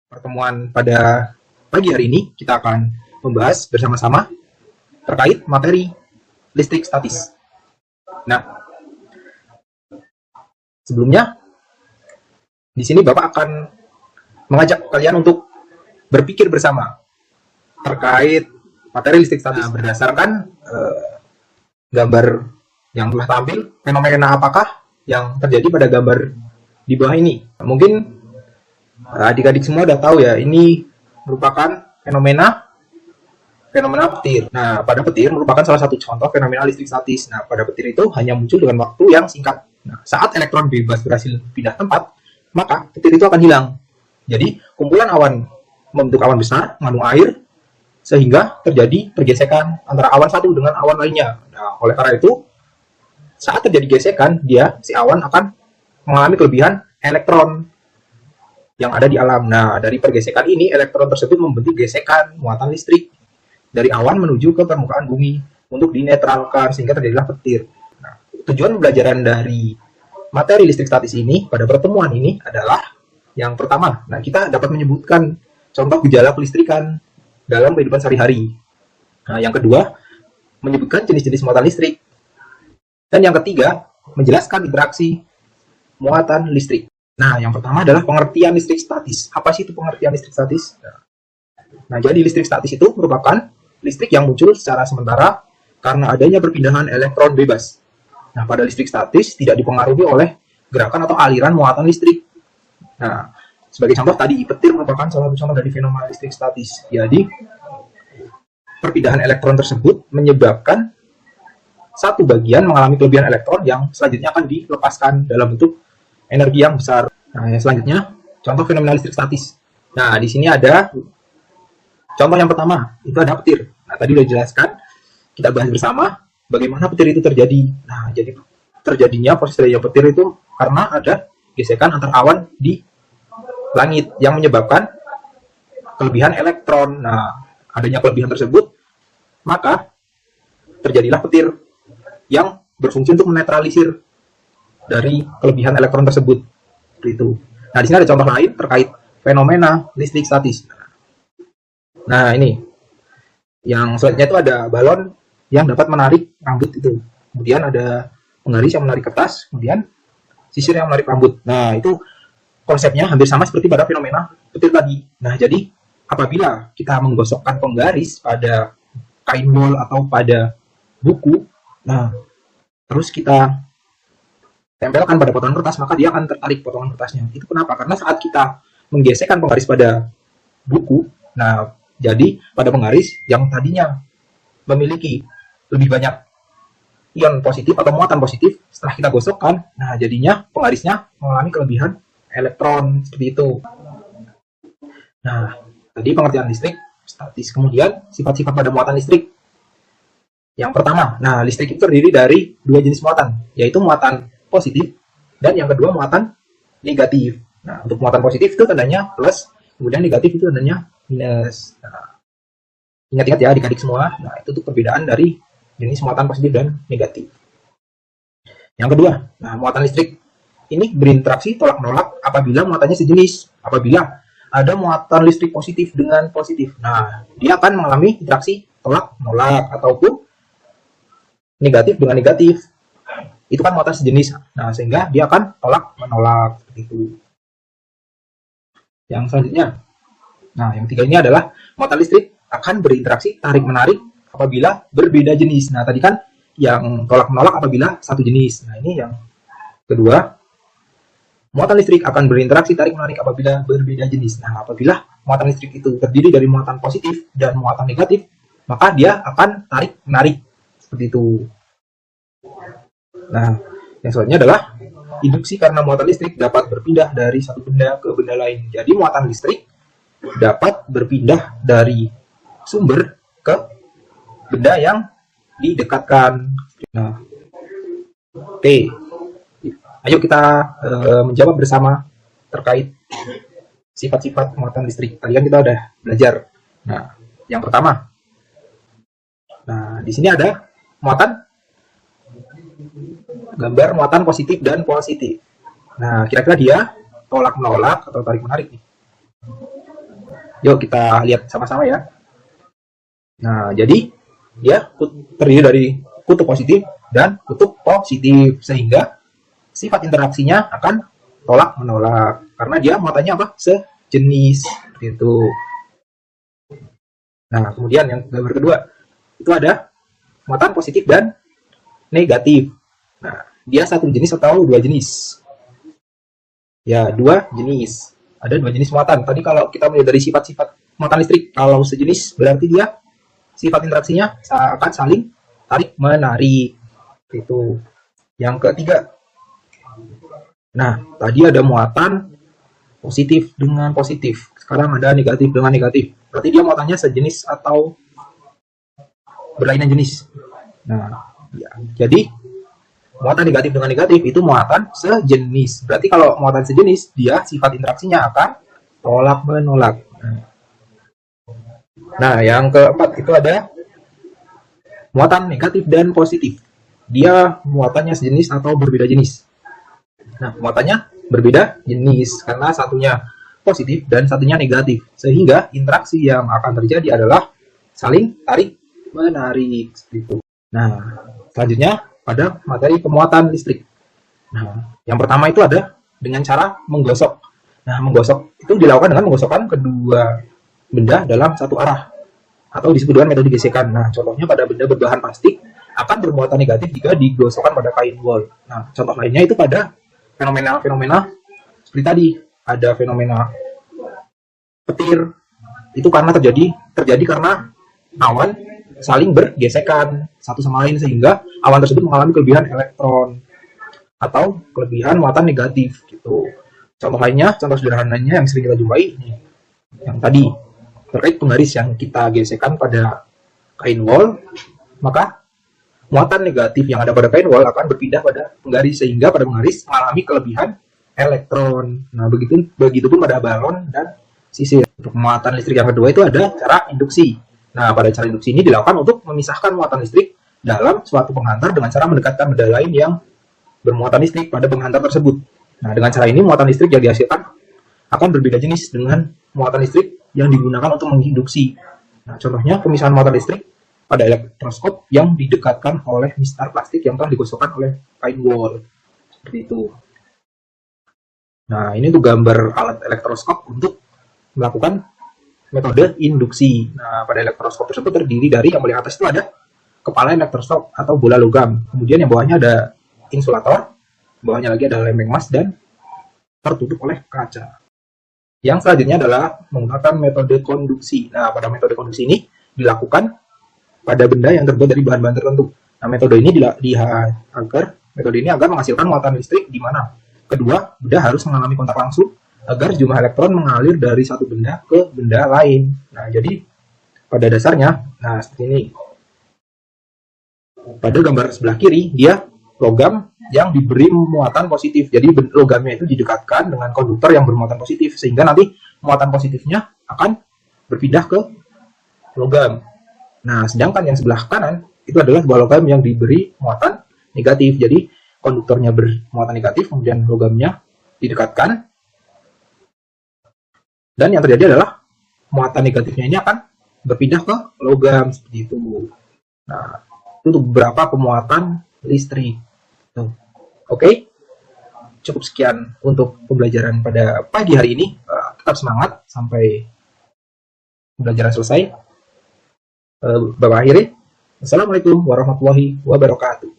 Pertemuan pada pagi hari ini kita akan membahas bersama-sama terkait materi listrik statis. Nah, sebelumnya di sini Bapak akan mengajak kalian untuk berpikir bersama terkait materi listrik statis berdasarkan gambar yang telah tampil, fenomena apakah yang terjadi pada gambar di bawah ini. Mungkin adik-adik semua udah tahu ya, ini merupakan fenomena petir. Nah, pada petir merupakan salah satu contoh fenomena listrik statis. Nah, pada petir itu hanya muncul dengan waktu yang singkat. Nah, saat elektron bebas berhasil pindah tempat, maka petir itu akan hilang. Jadi, kumpulan awan membentuk awan besar, mengandung air, sehingga terjadi pergesekan antara awan satu dengan awan lainnya. Nah, oleh karena itu, saat terjadi gesekan, si awan akan mengalami kelebihan elektron yang ada di alam. Nah, dari pergesekan ini, elektron tersebut membentuk gesekan muatan listrik dari awan menuju ke permukaan bumi untuk dinetralkan sehingga terjadilah petir. Nah, tujuan pembelajaran dari materi listrik statis ini pada pertemuan ini adalah yang pertama, nah kita dapat menyebutkan contoh gejala kelistrikan dalam kehidupan sehari-hari. Nah, yang kedua, menyebutkan jenis-jenis muatan listrik. Dan yang ketiga, menjelaskan interaksi muatan listrik. Nah, yang pertama adalah pengertian listrik statis. Apa sih itu pengertian listrik statis? Nah, jadi listrik statis itu merupakan listrik yang muncul secara sementara karena adanya perpindahan elektron bebas. Nah, pada listrik statis tidak dipengaruhi oleh gerakan atau aliran muatan listrik. Nah, sebagai contoh tadi, petir merupakan salah satu contoh dari fenomena listrik statis. Jadi, perpindahan elektron tersebut menyebabkan satu bagian mengalami kelebihan elektron yang selanjutnya akan dilepaskan dalam bentuk energi yang besar. Nah, yang selanjutnya, contoh fenomena listrik statis. Nah, di sini ada contoh yang pertama, itu ada petir. Nah, tadi sudah dijelaskan, kita bahas bersama bagaimana petir itu terjadi. Nah, jadi terjadinya proses terjadinya petir itu karena ada gesekan antar awan di langit yang menyebabkan kelebihan elektron. Nah, adanya kelebihan tersebut, maka terjadilah petir yang berfungsi untuk menetralisir dari kelebihan elektron tersebut. Itu. Nah, di sini ada contoh lain terkait fenomena listrik statis. Nah, ini. Yang selanjutnya itu ada balon yang dapat menarik rambut itu. Kemudian ada penggaris yang menarik kertas, kemudian sisir yang menarik rambut. Nah, itu konsepnya hampir sama seperti pada fenomena petir tadi. Nah, jadi apabila kita menggosokkan penggaris pada kain bol atau pada buku, nah, terus kita tempelkan pada potongan kertas, maka dia akan tertarik potongan kertasnya. Itu kenapa? Karena saat kita menggesekkan penggaris pada buku, nah, jadi pada penggaris yang tadinya memiliki lebih banyak ion positif atau muatan positif, setelah kita gosokkan, nah, jadinya penggarisnya mengalami kelebihan elektron, seperti itu. Nah, tadi pengertian listrik statis. Kemudian, sifat-sifat pada muatan listrik. Yang pertama, nah, listrik itu terdiri dari dua jenis muatan, yaitu muatan positif, dan yang kedua muatan negatif. Nah, untuk muatan positif itu tandanya plus, kemudian negatif itu tandanya minus. Nah, ingat-ingat ya adik-adik semua, nah, itu tuh perbedaan dari jenis muatan positif dan negatif. Yang kedua, nah, muatan listrik ini berinteraksi tolak-menolak apabila muatannya sejenis. Apabila ada muatan listrik positif dengan positif, nah, dia akan mengalami interaksi tolak-menolak ataupun negatif dengan negatif. Itu kan muatan sejenis. Nah, sehingga dia akan tolak menolak seperti itu. Yang selanjutnya, nah, yang ketiga ini adalah muatan listrik akan berinteraksi tarik menarik apabila berbeda jenis. Nah, tadi kan yang tolak menolak apabila satu jenis. Nah, ini yang kedua, muatan listrik akan berinteraksi tarik menarik apabila berbeda jenis. Nah, apabila muatan listrik itu terdiri dari muatan positif dan muatan negatif, maka dia akan tarik menarik seperti itu. Nah, yang selanjutnya adalah induksi karena muatan listrik dapat berpindah dari satu benda ke benda lain. Jadi muatan listrik dapat berpindah dari sumber ke benda yang didekatkan. Nah, oke. Ayo kita menjawab bersama terkait sifat-sifat muatan listrik. Tadi kan kita udah belajar. Nah, yang pertama. Nah, di sini ada muatan gambar muatan positif dan positif. Nah, kira-kira dia tolak menolak atau tarik menarik nih. Yuk kita lihat sama-sama ya. Nah, jadi dia terdiri dari kutub positif dan kutub positif, sehingga sifat interaksinya akan tolak menolak karena dia muatannya apa? Sejenis gitu. Nah, kemudian yang gambar kedua itu ada muatan positif dan negatif. Nah, dia satu jenis atau dua jenis? Ya, dua jenis. Ada dua jenis muatan. Tadi kalau kita melihat dari sifat-sifat muatan listrik, kalau sejenis berarti dia sifat interaksinya akan saling tarik menarik. Itu. Yang ketiga. Nah, tadi ada muatan positif dengan positif. Sekarang ada negatif dengan negatif. Berarti dia muatannya sejenis atau berlainan jenis. Nah, ya. Jadi muatan negatif dengan negatif itu muatan sejenis. Berarti kalau muatan sejenis, dia sifat interaksinya akan tolak menolak. Nah, yang keempat itu ada muatan negatif dan positif. Dia muatannya sejenis atau berbeda jenis. Nah, muatannya berbeda jenis karena satunya positif dan satunya negatif. Sehingga interaksi yang akan terjadi adalah saling tarik menarik gitu. Nah, selanjutnya pada materi pemuatan listrik. Nah, yang pertama itu ada dengan cara menggosok. Nah, menggosok itu dilakukan dengan menggosokkan kedua benda dalam satu arah atau disebut dengan metode gesekan. Nah, contohnya pada benda berbahan plastik akan bermuatan negatif jika digosokkan pada kain wol. Nah, contoh lainnya itu pada fenomena-fenomena seperti tadi, ada fenomena petir itu karena terjadi karena awan saling bergesekan satu sama lain sehingga awan tersebut mengalami kelebihan elektron atau kelebihan muatan negatif gitu. Contoh lainnya, contoh sederhananya yang sering kita jumpai ini, yang tadi terkait penggaris yang kita gesekkan pada kain wol, maka muatan negatif yang ada pada kain wol akan berpindah pada penggaris sehingga pada penggaris mengalami kelebihan elektron. Nah, begitupun pada balon dan sisir. Untuk muatan listrik yang kedua itu ada cara induksi. Nah, pada cara induksi ini dilakukan untuk memisahkan muatan listrik dalam suatu penghantar dengan cara mendekatkan benda lain yang bermuatan listrik pada penghantar tersebut. Nah, dengan cara ini muatan listrik yang dihasilkan akan berbeda jenis dengan muatan listrik yang digunakan untuk menginduksi. Nah, contohnya pemisahan muatan listrik pada elektroskop yang didekatkan oleh mistar plastik yang telah digosokkan oleh kain wol. Seperti itu. Nah, ini tuh gambar alat elektroskop untuk melakukan metode induksi. Nah, pada elektroskop tersebut terdiri dari yang paling atas itu ada kepala elektroskop atau bola logam. Kemudian yang bawahnya ada insulator, bawahnya lagi ada lempeng emas dan tertutup oleh kaca. Yang selanjutnya adalah menggunakan metode konduksi. Nah, pada metode konduksi ini dilakukan pada benda yang terbuat dari bahan-bahan tertentu. Nah, metode ini agar menghasilkan muatan listrik di mana kedua benda harus mengalami kontak langsung agar jumlah elektron mengalir dari satu benda ke benda lain. Nah, jadi pada dasarnya, nah seperti ini. Pada gambar sebelah kiri, dia logam yang diberi muatan positif. Jadi logamnya itu didekatkan dengan konduktor yang bermuatan positif sehingga nanti muatan positifnya akan berpindah ke logam. Nah, sedangkan yang sebelah kanan itu adalah sebuah logam yang diberi muatan negatif. Jadi konduktornya bermuatan negatif, kemudian logamnya didekatkan. Dan yang terjadi adalah muatan negatifnya ini akan berpindah ke logam seperti itu. Nah, itu untuk beberapa pemuatan listrik. Oke, cukup sekian untuk pembelajaran pada pagi hari ini. Tetap semangat sampai pembelajaran selesai. Bapak akhiri. Assalamualaikum warahmatullahi wabarakatuh.